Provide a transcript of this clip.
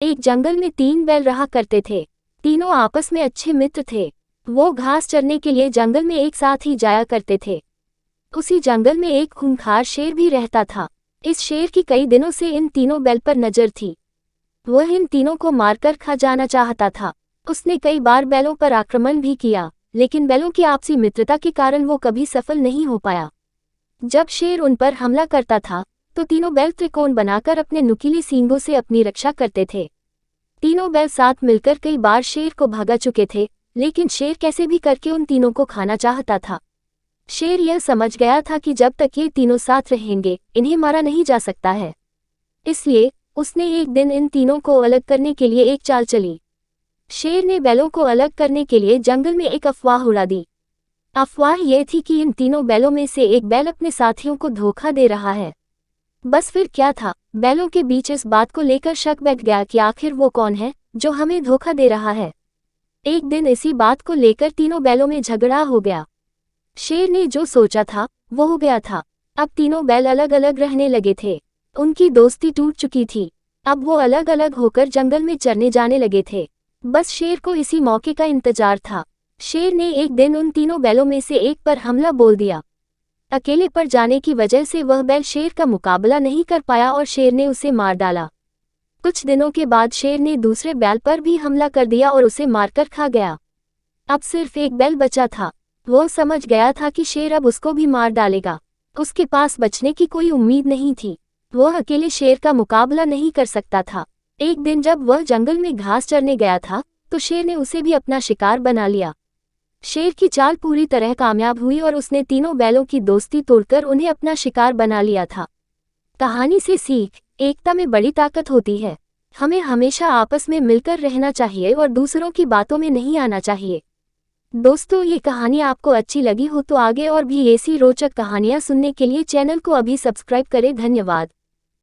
एक जंगल में 3 बैल रहा करते थे। तीनों आपस में अच्छे मित्र थे। वो घास चरने के लिए जंगल में एक साथ ही जाया करते थे। उसी जंगल में एक खूंखार शेर भी रहता था। इस शेर की कई दिनों से इन तीनों बैल पर नजर थी। वह इन तीनों को मारकर खा जाना चाहता था। उसने कई बार बैलों पर आक्रमण भी किया, लेकिन बैलों की आपसी मित्रता के कारण वो कभी सफल नहीं हो पाया। जब शेर उन पर हमला करता था तो तीनों बैल त्रिकोण बनाकर अपने नुकीले सींगों से अपनी रक्षा करते थे। तीनों बैल साथ मिलकर कई बार शेर को भगा चुके थे, लेकिन शेर कैसे भी करके उन तीनों को खाना चाहता था। शेर यह समझ गया था कि जब तक ये तीनों साथ रहेंगे इन्हें मारा नहीं जा सकता है। इसलिए उसने एक दिन इन तीनों को अलग करने के लिए एक चाल चली। शेर ने बैलों को अलग करने के लिए जंगल में एक अफवाह उड़ा दी। अफवाह यह थी कि इन तीनों बैलों में से एक बैल अपने साथियों को धोखा दे रहा है। बस फिर क्या था, बैलों के बीच इस बात को लेकर शक बैठ गया कि आखिर वो कौन है जो हमें धोखा दे रहा है। एक दिन इसी बात को लेकर तीनों बैलों में झगड़ा हो गया। शेर ने जो सोचा था वो हो गया था। अब तीनों बैल अलग अलग रहने लगे थे। उनकी दोस्ती टूट चुकी थी। अब वो अलग अलग होकर जंगल में चरने जाने लगे थे। बस शेर को इसी मौके का इंतजार था। शेर ने एक दिन उन तीनों बैलों में से एक पर हमला बोल दिया। अकेले पर जाने की वजह से वह बैल शेर का मुकाबला नहीं कर पाया और शेर ने उसे मार डाला। कुछ दिनों के बाद शेर ने दूसरे बैल पर भी हमला कर दिया और उसे मारकर खा गया। अब सिर्फ एक बैल बचा था। वो समझ गया था कि शेर अब उसको भी मार डालेगा। उसके पास बचने की कोई उम्मीद नहीं थी। वह अकेले शेर का मुकाबला नहीं कर सकता था। एक दिन जब वह जंगल में घास चरने गया था तो शेर ने उसे भी अपना शिकार बना लिया। शेर की चाल पूरी तरह कामयाब हुई और उसने तीनों बैलों की दोस्ती तोड़कर उन्हें अपना शिकार बना लिया था। कहानी से सीख, एकता में बड़ी ताकत होती है। हमें हमेशा आपस में मिलकर रहना चाहिए और दूसरों की बातों में नहीं आना चाहिए। दोस्तों, ये कहानी आपको अच्छी लगी हो तो आगे और भी ऐसी रोचक कहानियां सुनने के लिए चैनल को अभी सब्सक्राइब करें। धन्यवाद।